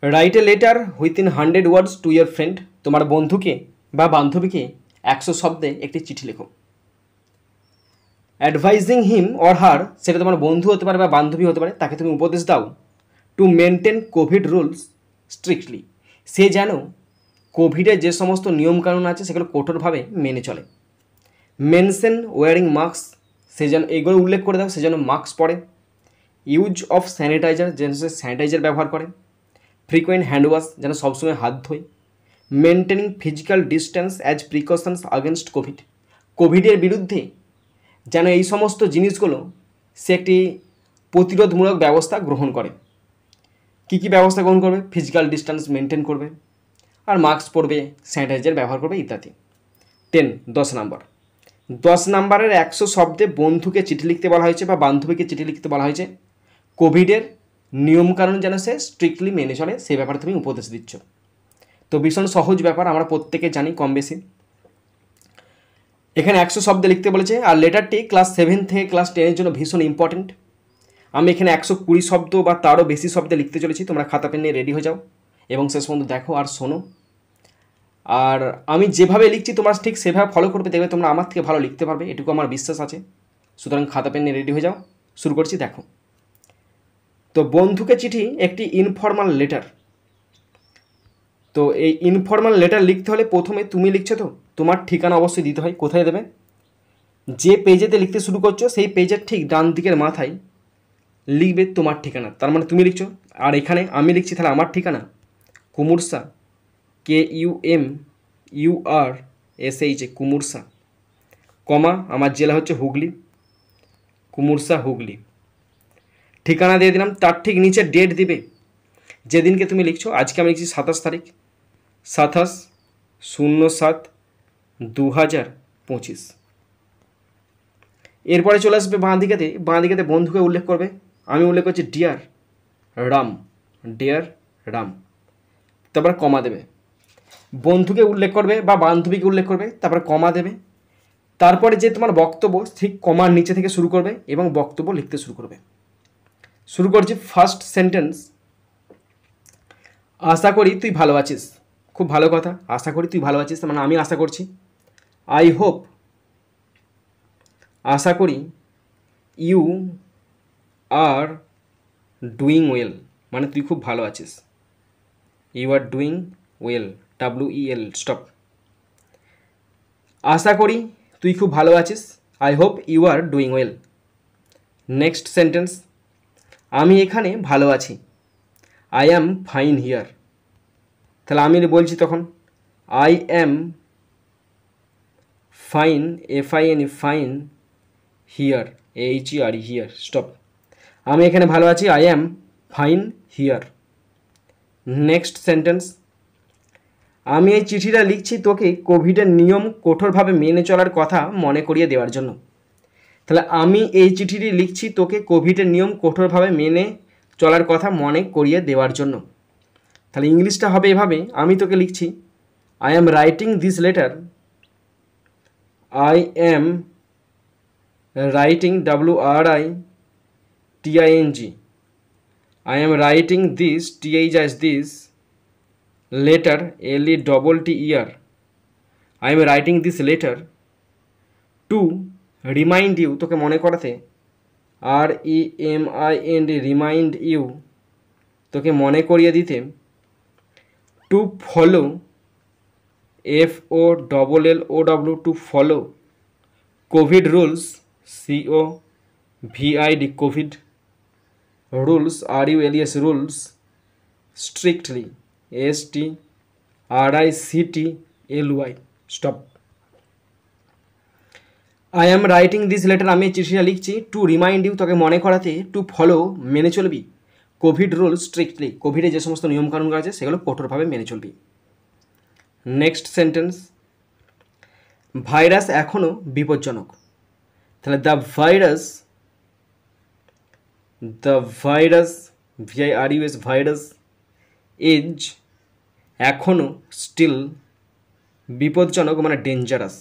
Write a letter within 100 words two your friend. তোমার বন্ধুকে বা বান্ধবীকে 100 শব্দে একটি চিঠি লেখো। অ্যাডভাইজিং হিম অর হার, সেটা তোমার বন্ধু হতে পারে বা বান্ধবী হতে পারে, তাকে তুমি উপদেশ দাও to maintain COVID rules strictly, সে যেন কোভিডের যে সমস্ত নিয়মকানুন আছে সেগুলো কঠোরভাবে মেনে চলে। মেনশন ওয়ারিং মাস্ক, সে যেন এগুলো উল্লেখ করে দাও সে যেন মাস্ক পরে। ইউজ অফ স্যানিটাইজার, যেন সে স্যানিটাইজার ব্যবহার করে। ফ্রিকোয়েন্ট হ্যান্ড ওয়াশ, যেন সবসময় হাত ধোয়। Maintaining physical distance as precautions against COVID, কোভিডের বিরুদ্ধে যেন এই সমস্ত জিনিসগুলো সে একটি প্রতিরোধমূলক ব্যবস্থা গ্রহণ করে। কী কী ব্যবস্থা গ্রহণ করবে? ফিজিক্যাল ডিস্টেন্স মেনটেন করবে, আর মাস্ক পরবে, স্যানিটাইজার ব্যবহার করবে ইত্যাদি। 10 নাম্বার, 10 নাম্বারের 100 শব্দে বন্ধুকে চিঠি লিখতে বলা হয়েছে বা বান্ধবীকে চিঠি লিখতে বলা হয়েছে। কোভিডের নিয়মকানুন যেন সে স্ট্রিক্টলি মেনে চলে সে ব্যাপারে তুমি উপদেশ দিচ্ছ। তো ভীষণ সহজ ব্যাপার, আমরা প্রত্যেকে জানি কম বেশি। এখানে 100 শব্দে লিখতে বলেছে, আর লেটারটি ক্লাস 7 থেকে ক্লাস 10-এর জন্য ভীষণ ইম্পর্টেন্ট। আমি এখানে 120 শব্দ বা তারও বেশি শব্দে লিখতে চলেছি। তোমরা খাতা পেন নিয়ে রেডি হয়ে যাও এবং শেষ পর্যন্ত দেখো আর শোনো। আর আমি যেভাবে লিখছি তোমরা ঠিক সেভাবে ফলো করবে, দেখবে তোমরা আমার থেকে ভালো লিখতে পারবে, এটুকু আমার বিশ্বাস আছে। সুতরাং খাতা পেন নিয়ে রেডি হয়ে যাও, শুরু করছি। দেখো, তো বন্ধুকে চিঠি একটি ইনফর্মাল লেটার। তো এই ইনফর্মাল লেটার লিখতে হলে প্রথমে তুমি লিখছো তো তোমার ঠিকানা অবশ্যই দিতে হয়। কোথায় দেবে? যে পেজেতে লিখতে শুরু করছো সেই পেজের ঠিক ডান দিকের মাথায় লিখবে তোমার ঠিকানা, তার মানে তুমি লিখছো। আর এখানে আমি লিখছি তাহলে আমার ঠিকানা কুমুরসা, KUMURSH, কুমুরসা, কমা আমার জেলা হচ্ছে হুগলি, কুমুরসা হুগলি। ঠিকানা দিয়ে দিলাম, তার ঠিক নিচে ডেট দিবে যেদিনকে তুমি লিখছো। আজকে আমি লিখছি 27 তারিখ, 27/07/2025। এরপরে চলে আসবে বাঁ দিকেতে বন্ধুকে উল্লেখ করবে। আমি উল্লেখ করছি ডিয়ার রাম, ডিয়ার রাম, তারপর কমা দেবে। বন্ধুকে উল্লেখ করবে বা বান্ধবীকে উল্লেখ করবে, তারপর কমা দেবে। তারপরে যে তোমার বক্তব্য ঠিক কমার নিচে থেকে শুরু করবে এবং বক্তব্য লিখতে শুরু করবে। শুরু করছি ফার্স্ট সেন্টেন্স, আশা করি তুই ভালো আছিস। খুব ভালো কথা, আশা করি তুই ভালো আছিস, মানে আমি আশা করছি। আই হোপ, আশা করি। ইউ আর ডুইং ওয়েল, মানে তুই খুব ভালো আছিস। You are doing well, WEL, stop. আশা করি তুই খুব ভালো আছিস, I hope you are doing well. Next sentence, আমি এখানে ভালো আছি, আই অ্যাম ফাইন হিয়ার। তাহলে আমি বলছি তখন I am fine, FIN, fine, here, HER, here, stop. আমি এখানে ভালো আছি, I am fine here. Next sentence, আমি এই চিঠিটা লিখছি তোকে কোভিডের নিয়ম কঠোরভাবে মেনে চলার কথা মনে করিয়ে দেওয়ার জন্য। তাহলে আমি এই চিঠিটি লিখছি তোকে কোভিডের নিয়ম কঠোরভাবে মেনে চলার কথা মনে করিয়ে দেওয়ার জন্য। তাহলে ইংলিশটা হবে এভাবে, আমি তোকে লিখছি I am writing this letter, I am writing, WRITING, I am writing this, TH as this, letter, LETTER, I am writing this letter to remind you, তোকে মনে করাতে, REMIND, রিমাইন্ড ইউ, তোকে মনে করিয়ে দিতে। Two follow, FOLLOW, to follow Covid rules, COVID, Covid rules, RULS, rules, strictly, STRICTLY, stop. I am writing this letter, আমি চিঠিটা লিখছি, টু রিমাইন্ড ইউ, তোকে মনে করাতে, টু ফলো, মেনে চলবি, কোভিড রুলস স্ট্রিক্টলি, কোভিডে যে সমস্ত নিয়মকানুন আছে সেগুলো কঠোরভাবে মেনে চলবি। নেক্সট সেন্টেন্স, ভাইরাস এখনও বিপজ্জনক। তাহলে the virus, VIRUS, virus, is এখনও, স্টিল, বিপজ্জনক মানে ডেঞ্জারাস,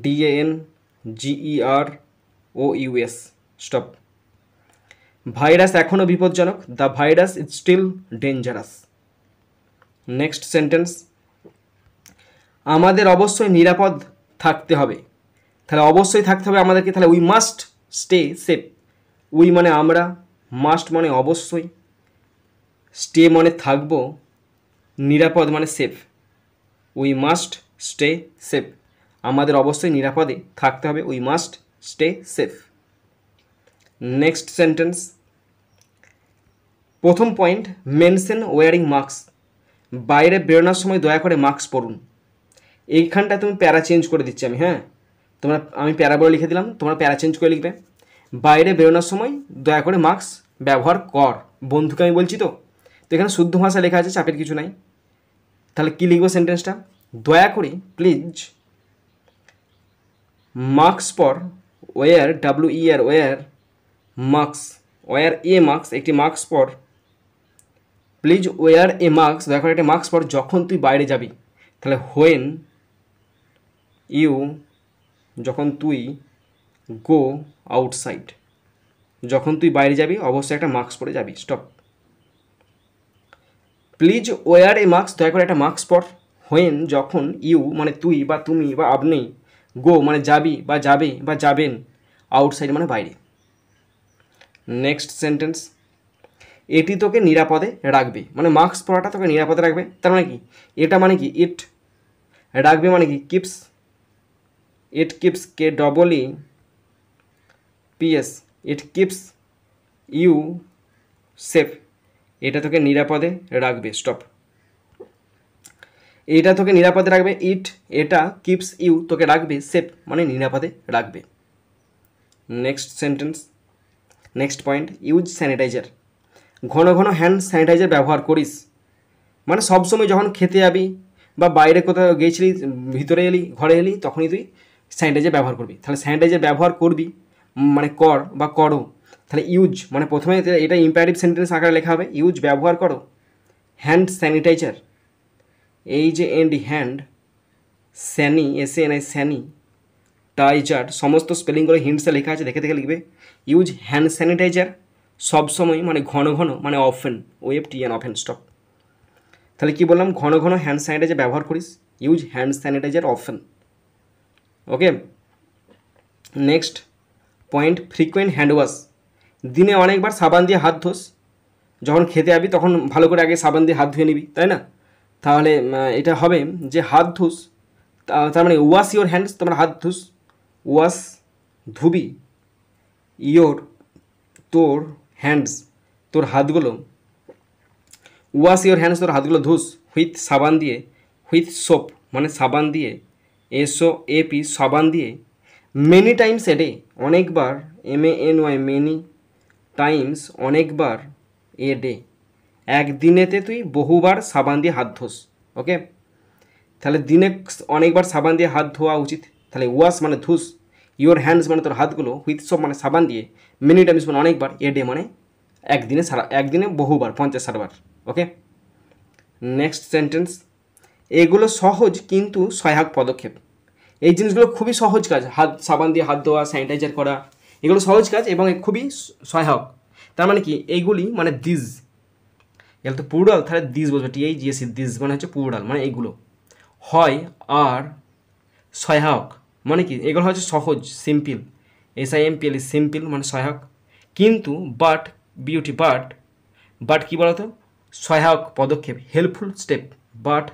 DANGEROUS, স্টপ। ভাইরাস এখনও বিপজ্জনক, the virus is still dangerous. Next sentence, আমাদের অবশ্যই নিরাপদ থাকতে হবে। তাহলে অবশ্যই থাকতে হবে আমাদেরকে, তাহলে we must stay safe. We মানে আমরা, মাস্ট মানে অবশ্যই, স্টে মানে থাকবো, নিরাপদ মানে safe. We must stay safe, আমাদের অবশ্যই নিরাপদে থাকতে হবে। We must stay safe. Next sentence, প্রথম পয়েন্ট, মেনশন ওয়ারিং মাস্ক। বাইরে বেরোনোর সময় দয়া করে মাস্ক পরুন। এইখানটা তুমি প্যারা চেঞ্জ করে দিচ্ছি আমি, হ্যাঁ, আমি প্যারা বলে লিখে দিলাম, তোমরা প্যারা চেঞ্জ করে লিখবে। বাইরে বেরোনোর সময় দয়া করে মাস্ক ব্যবহার কর। বন্ধুকে আমি বলছি তো এখানে শুদ্ধ ভাষা লেখা আছে, চাপের কিছু নাই। তাহলে কী লিখবো সেন্টেন্সটা, দয়া করে প্লিজ মাস্ক পর, wear WER wear mask, wear a mask, একটি মাস্ক পর। প্লিজ ওয়ার এ মাস্ক, দয়া করে একটা মাস্ক পর যখন তুই বাইরে যাবি। তাহলে হোয়েন ইউ, যখন তুই, গো আউটসাইড, যখন তুই বাইরে যাবি অবশ্যই একটা মাস্ক পরে যাবি। Stop. Please wear a mask, দয়া করে একটা মাস্ক পর। হোয়েন যখন, ইউ মানে তুই বা তুমি বা আপনি, গো মানে যাবি বা যাবে বা যাবেন, আউটসাইড মানে বাইরে। নেক্সট সেন্টেন্স, এটি তোকে নিরাপদে রাখবে, মানে মাস্ক পরাটা তোকে নিরাপদে রাখবে। তার মানে কি, এটা মানে কি, ইট, রাখবে মানে কি, keeps, it keeps, KEEPS, it keeps you safe, এটা তোকে নিরাপদে রাখবে। স্টপ। এটা তোকে নিরাপদে রাখবে, ইট, এটা, কিপস ইউ, তোকে রাখবে, সেফ মানে নিরাপদে রাখবে। Next sentence, next point, use sanitiser. ঘন ঘন হ্যান্ড স্যানিটাইজার ব্যবহার করিস, মানে সবসময় যখন খেতে যাবি বা বাইরে কোথাও গিয়েছিলি, ভিতরে এলি, ঘরে এলি, তখনই তুই স্যানিটাইজার ব্যবহার করবি। তাহলে স্যানিটাইজার ব্যবহার করবি মানে কর বা করো। তাহলে ইউজ মানে প্রথমে এটা ইম্পারেটিভ সেন্টেন্স আকারে লেখা হবে, ইউজ ব্যবহার করো, হ্যান্ড স্যানিটাইজার, এই যে and hand, sani SANI sanitiser, সমস্ত স্পেলিংগুলো হিন্টসে লেখা আছে, দেখে দেখে লিখবে। ইউজ হ্যান্ড স্যানিটাইজার সবসময় মানে ঘন ঘন মানে অফেন, OFTN অফেন। স্টপ। তাহলে কী বললাম, ঘন ঘন হ্যান্ড স্যানিটাইজার ব্যবহার করিস, use hand sanitiser often. Okay. Next point, frequent hand wash. দিনে অনেকবার সাবান দিয়ে হাত ধোস, যখন খেতে যাবি তখন ভালো করে আগে সাবান দিয়ে হাত ধুয়ে নিবি, তাই না? তাহলে এটা হবে যে হাত ধুস, তার মানে ওয়াশ ইওর হ্যান্ডস, তোমার হাত ধুস, ওয়াশ ধুবি, ইওর তোর, হ্যান্ডস তোর হাতগুলো, ওয়াশ ইওর হ্যান্ডস তোর হাতগুলো ধুস, হুইথ সাবান দিয়ে, হুইথ সোপ মানে সাবান দিয়ে, SOAP সাবান দিয়ে, মেনি টাইমস এ ডে অনেকবার, MANY মেনি টাইমস অনেকবার, এ ডে একদিনেতে তুই বহুবার সাবান দিয়ে হাত ধোস। ওকে। তাহলে দিনে অনেকবার সাবান দিয়ে হাত ধোয়া উচিত। তাহলে ওয়াশ মানে ধুস, ইওর হ্যান্ডস মানে তোর হাতগুলো, হুইথ সোপ মানে সাবান দিয়ে, মেনি টাইমস মানে অনেকবার, এ ডে মানে একদিনে বহুবার, 50-60 বার। ওকে। নেক্সট সেন্টেন্স, এগুলো সহজ কিন্তু সহায়ক পদক্ষেপ। এই জিনিসগুলো খুবই সহজ কাজ, হাত সাবান দিয়ে হাত ধোয়া, স্যানিটাইজার করা, এগুলো সহজ কাজ এবং খুবই সহায়ক। তার মানে কি, এইগুলি মানে দিস, এগুলো তো পুরাল, তাহলে দিস বলবে, TIGS, দিস মানে হচ্ছে পুরাল, মানে এইগুলো হয় আর সহায়ক মানে কি, এগুলো হচ্ছে সহজ, সিম্পল, SIMPL সিম্পল মানে সহায়ক, কিন্তু বাট বিউটি, বাট কী বলতো, সহায়ক পদক্ষেপ, হেল্পফুল স্টেপ, বাট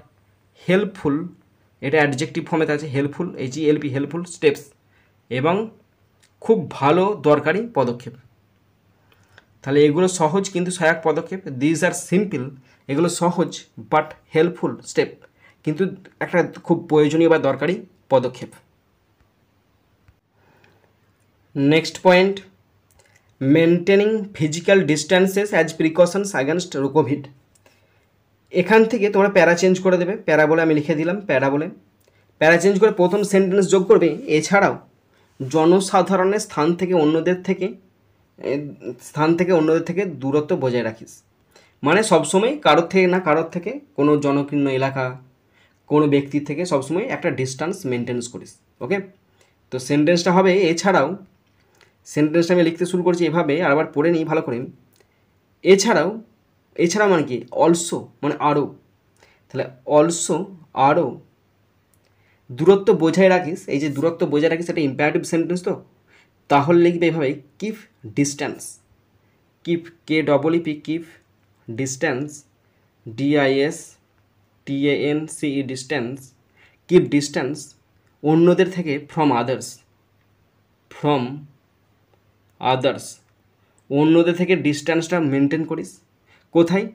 হেল্পফুল, এটা অ্যাডজেক্টিভ ফর্মেতে আছে, হেল্পফুল, HELP হেল্পফুল স্টেপস, এবং খুব ভালো দরকারি পদক্ষেপ। তাহলে এগুলো সহজ কিন্তু সহায়ক পদক্ষেপ, দিস আর সিম্পল, এগুলো সহজ বাট হেল্পফুল স্টেপ, কিন্তু একটা খুব প্রয়োজনীয় বা দরকারি পদক্ষেপ। Next point, maintaining physical distances as precautions against COVID. এখান থেকে তোমরা প্যারা চেঞ্জ করে দেবে, প্যারা বলে আমি লিখে দিলাম, প্যারা চেঞ্জ করে প্রথম সেন্টেন্স যোগ করবে, এছাড়াও জনসাধারণের স্থান থেকে অন্যদের থেকে দূরত্ব বজায় রাখিস। মানে সবসময় কারোর থেকে কোনো জনকীর্ণ এলাকা, কোনো ব্যক্তির থেকে সবসময় একটা ডিস্টেন্স মেনটেন্স করিস। ওকে। তো সেন্টেন্সটা হবে, এছাড়াও, সেন্টেন্সটা আমি লিখতে শুরু করছি এভাবে, আর আবার পড়ে নিই ভালো করে। এছাড়াও মানে কি, অলসো মানে আরও, তাহলে অলসো আরও দূরত্ব বজায় রাখিস, এই যে দূরত্ব বজায় রাখিস এটা ইম্পারেটিভ সেন্টেন্স, তো তাহলে লিখবে এভাবে keep distance, keep KEEP keep distance DISTANCE distance, keep distance অন্যদের থেকে ফ্রম আদার্স, অন্যদের থেকে ডিস্ট্যান্সটা মেনটেন করিস কোথায়?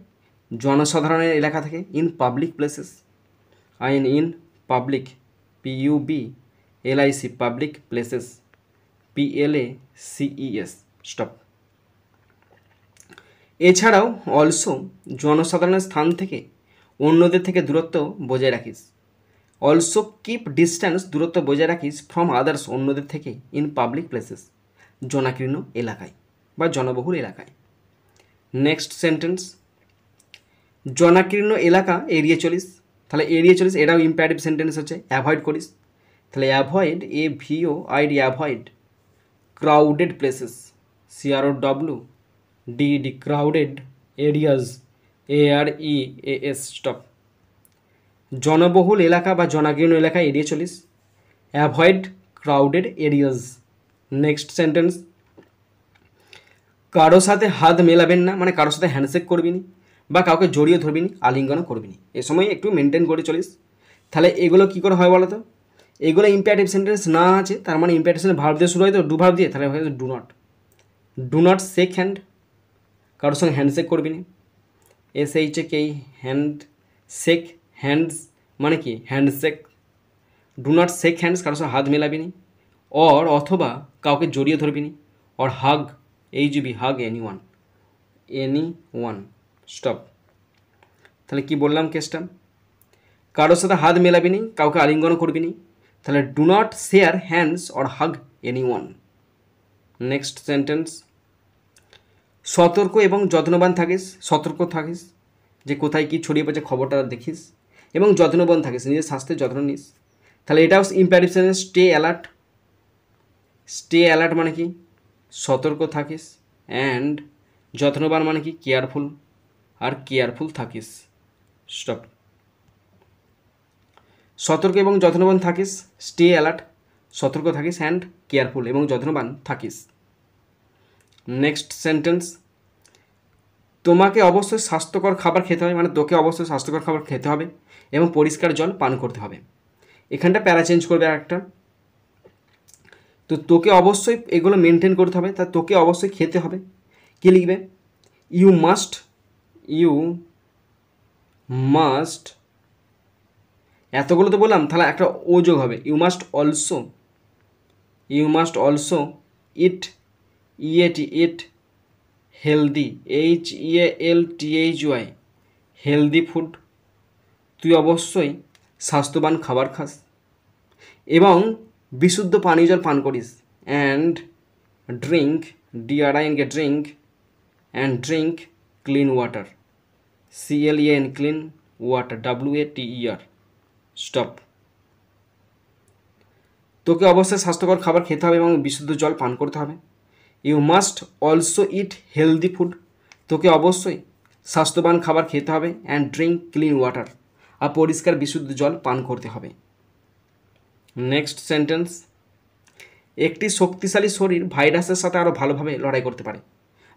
জনসাধারণের এলাকা থেকে, in public places, in public PUBLIC public places PLACES stop. এছাড়াও অলসো জনসাধারণের স্থান থেকে অন্যদের থেকে দূরত্ব বজায় রাখিস, অলসো কিপ ডিস্ট্যান্স দূরত্ব বজায় রাখিস ফ্রম আদার্স অন্যদের থেকে, ইন পাবলিক প্লেসেস জনাকীর্ণ এলাকায় বা জনবহুল এলাকায়। নেক্সট সেন্টেন্স, জনাকীর্ণ এলাকা এড়িয়ে চলিস, তাহলে এড়িয়ে চলিস এটাও ইম্পারেটিভ সেন্টেন্স হচ্ছে, অ্যাভয়েড করিস, তাহলে avoid AVOID avoid crowded places CROWDED crowded areas AREAS stop. জনবহুল এলাকা বা জনাকীর্ণ এলাকা এড়িয়ে চলিস, avoid crowded areas. Next sentence, কারোর সাথে হাত মেলাবেন না, মানে কারোর সাথে হ্যান্ডশেক করবি নি বা কাউকে জড়িয়ে ধরবি নি, আলিঙ্গনও করবি নি, এ সময় একটু মেনটেন করে চলিস। তাহলে এগুলো কী করে হয় বলো তো? এগুলো ইম্পারেটিভ সেন্টেন্স না আছে, তার মানে ইম্পারেটিভ সেন্টেন্স ভার্ব দিয়ে শুরু হয় তো, ডু ভার্ব দিয়ে, তাহলে হয়ে ডু নট শেক হ্যান্ড, কারোর সঙ্গে হ্যান্ডশেক করবি নি, SHAK হ্যান্ড শেক, হ্যান্ডস মানে কি handshake, do not shake hands কারোর সঙ্গে হাত মেলাবি নি, অথবা কাউকে জড়িয়ে ধরবি নি, হাগ HUG হাগ এনিওয়ান স্টপ। তাহলে কি বললাম কেসটা? কারোর সাথে হাত মেলাবি নি, কাউকে আলিঙ্গন করবি নি, তাহলে do not share hands hug anyone. Next sentence, সতর্ক এবং যত্নবান থাকিস, সতর্ক থাকিস যে কোথায় কী ছড়িয়ে পড়ছে খবরটা দেখিস, এবং যত্নবান থাকিস নিজের স্বাস্থ্যের যত্ন নিস, তাহলে এটাও ইম্পারেটিভ সেন্টেন্স, স্টে অ্যালার্ট মানে কি সতর্ক থাকিস, অ্যান্ড যত্নবান মানে কি কেয়ারফুল থাকিস স্টপ। সতর্ক এবং যত্নবান থাকিস, স্টে অ্যালার্ট সতর্ক থাকিস, অ্যান্ড কেয়ারফুল এবং যত্নবান থাকিস। নেক্সট সেন্টেন্স, তোমাকে অবশ্যই স্বাস্থ্যকর খাবার খেতে হবে, মানে তোকে অবশ্যই স্বাস্থ্যকর খাবার খেতে হবে এবং পরিষ্কার জল পান করতে হবে। এখানটা প্যারা চেঞ্জ করবে একটা, তো তোকে অবশ্যই এগুলো মেনটেন করতে হবে, তা তোকে অবশ্যই খেতে হবে, কী লিখবে? ইউ মাস্ট এতগুলো তো বললাম, তাহলে একটা ও যোগ হবে, you must also eat healthy HEALTHY healthy food, তুই অবশ্যই স্বাস্থ্যবান খাবার খাস এবং বিশুদ্ধ পানীয় জল পান করিস, and drink drink clean water CLEAN clean water WATER stop. তোকে অবশ্যই স্বাস্থ্যকর খাবার খেতে হবে এবং বিশুদ্ধ জল পান করতে হবে। You must also eat healthy food, তোকে অবশ্যই স্বাস্থ্যবান খাবার খেতে হবে, অ্যান্ড ড্রিঙ্ক ক্লিন ওয়াটার আর পরিষ্কার বিশুদ্ধ জল পান করতে হবে। নেক্সট সেন্টেন্স, একটি শক্তিশালী শরীর ভাইরাসের সাথে আরও ভালোভাবে লড়াই করতে পারে,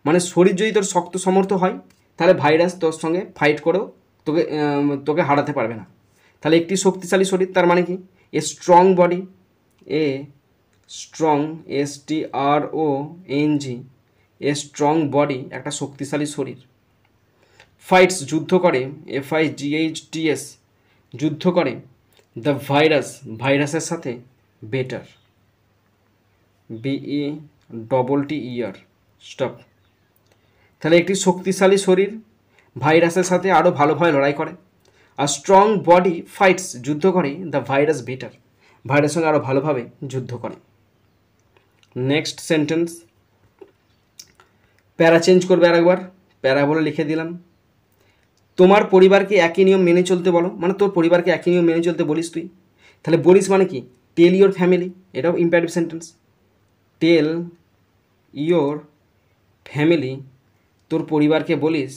মানে শরীর যদি তোর শক্ত সমর্থ হয় তাহলে ভাইরাস তোর সঙ্গে ফাইট করেও তোকে হারাতে পারবে না। তাহলে একটি শক্তিশালী শরীর তার মানে কি strong body STRONG strong body একটা শক্তিশালী শরীর, ফাইটস যুদ্ধ করে FIGHTS যুদ্ধ করে, দ্য ভাইরাসের সাথে বেটার BETTER স্টপ। তাহলে একটি শক্তিশালী শরীর ভাইরাসের সাথে আরও ভালোভাবে লড়াই করে, আর স্ট্রং বডি ফাইটস যুদ্ধ করে, দ্য ভাইরাস বেটার ভাইরাসের সঙ্গে আরও ভালোভাবে যুদ্ধ করে। নেক্সট সেন্টেন্স, প্যারা চেঞ্জ করবে আরেকবার, প্যারা বলে লিখে দিলাম, তোমার পরিবারকে একই নিয়ম মেনে চলতে বলো, মানে তোর পরিবারকে একই নিয়ম মেনে চলতে বলিস তুই, তাহলে বলিস মানে কি টেল ইয়োর ফ্যামিলি, এটাও imperative sentence, tell your family তোর পরিবারকে বলিস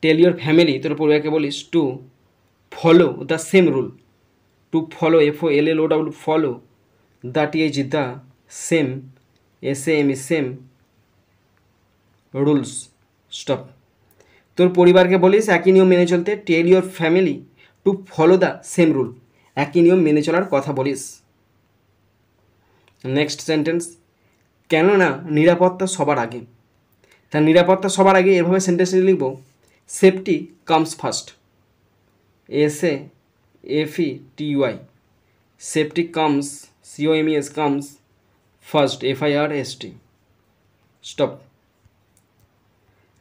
টেল ইউর ফ্যামিলি, তোর পরিবারকে বলিস to follow the same rule, to follow FOLLOW follow, the TH the same SAME same rules stop. তোর পরিবারকে বলিস একই নিয়ম মেনে চলতে, tell your family to follow the same rule, একই নিয়ম মেনে চলার কথা বলিস। নেক্সট সেন্টেন্স, কেননা নিরাপত্তা সবার আগে। তা নিরাপত্তা সবার আগে এভাবে সেন্টেন্সটি লিখব, safety comes first, SAFETY, safety comes COMES comes first FIRST stop.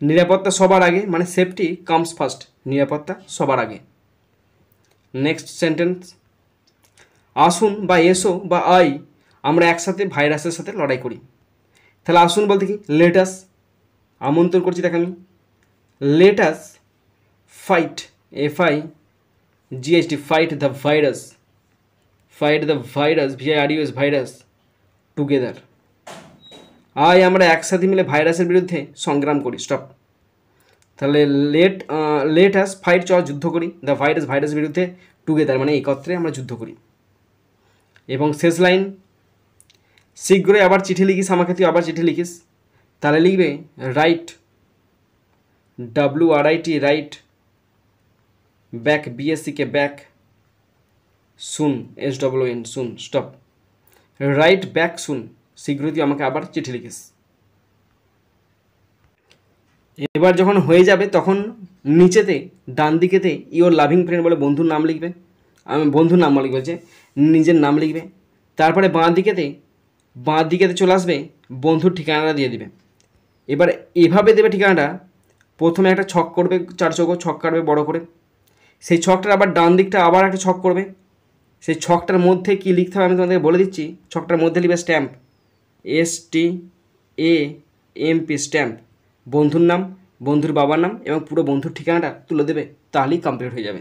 নিরাপত্তা সবার আগে মানে সেফটি কামস ফার্স্ট, নিরাপত্তা সবার আগে। নেক্সট সেন্টেন্স, আসুন বা এসো বা আই আমরা একসাথে ভাইরাসের সাথে লড়াই করি। তাহলে আসুন বলতে কি, লেটাস, আমন্ত্রণ করছি তাকে আমি, let's fight FIGHT fight the virus, VIRUS virus together. I আমরা একসাথে মিলে ভাইরাসের বিরুদ্ধে সংগ্রাম করি স্টপ। তাহলে লেট আস ফাইট, যুদ্ধ করি, দ্য ভাইরাস বিরুদ্ধে, টুগেদার মানে একত্রে আমরা যুদ্ধ করি। এবং শেষ লাইন, শীঘ্রই আবার চিঠি লিখিস আমাকে, তুই আবার চিঠি লিখিস। তাহলে লিখবে write WRIT write back BSCK back, soon SWN soon stop. Write back soon, শীঘ্রই তুই আমাকে আবার চিঠি লিখিস। এবার যখন হয়ে যাবে তখন নিচেতে ডান দিকেতে ইওর লাভিং ফ্রেন্ড বলে বন্ধুর নাম লিখবে, আমি বন্ধুর নাম লিখবে যে নিজের নাম লিখবে। তারপরে বাঁ দিকেতে চলে আসবে, বন্ধুর ঠিকানাটা দিয়ে দিবে। এবার এভাবে দেবে ঠিকানাটা, প্রথমে একটা ছক করবে, 4 চৌকো ছক কাটবে বড় করে, সেই ছকটার আবার ডান দিকটা আবার একটা ছক করবে, সেই ছকটার মধ্যে কি লিখতে হবে আমি তোমাদের বলে দিচ্ছি। ছকটার মধ্যে লিখবে স্ট্যাম্প, STAMP স্ট্যাম্প, বন্ধুর নাম, বন্ধুর বাবার নাম এবং পুরো বন্ধুর ঠিকানাটা তুলে দেবে, তাহলেই কমপ্লিট হয়ে যাবে।